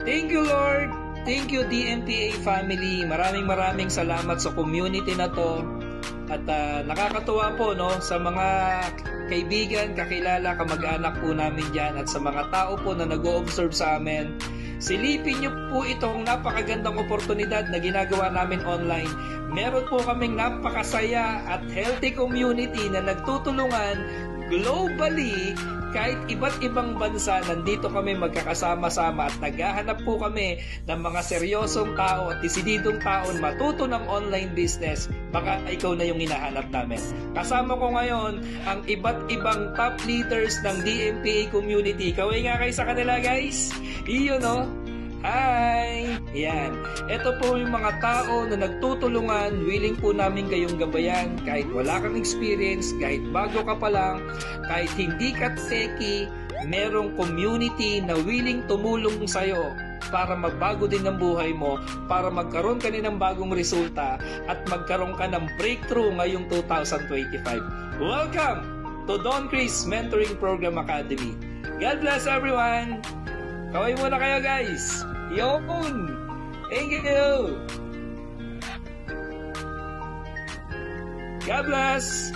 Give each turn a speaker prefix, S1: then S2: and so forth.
S1: Thank you, Lord. Thank you, DMPA family. Maraming salamat sa community na to. At nakakatuwa po no sa mga kaibigan, kakilala, kamag-anak po namin dyan at sa mga tao po na nag-o-observe sa amin. Silipin niyo po itong napakagandang oportunidad na ginagawa namin online. Meron po kaming napakasaya at healthy community na nagtutulungan globally. Kahit iba't ibang bansa, nandito kami magkakasama-sama at naghahanap po kami ng mga seryosong tao at desididong tao na matuto ng online business. Baka ikaw na yung hinahanap namin. Kasama ko ngayon ang iba't ibang top leaders ng DMPA community. Kaway nga kayo sa kanila, guys. Iyon, no? Hi! Yan. Ito po yung mga tao na nagtutulungan, willing po namin kayong gabayan kahit wala kang experience, kahit bago ka pa lang, kahit hindi ka techie, merong community na willing tumulong sa'yo para magbago din ang buhay mo, para magkaroon ka din ng bagong resulta at magkaroon ka ng breakthrough ngayong 2025. Welcome to Don Chris Mentoring Program Academy. God bless everyone! Kaway muna kayo, guys! Yun! Thank you! God bless!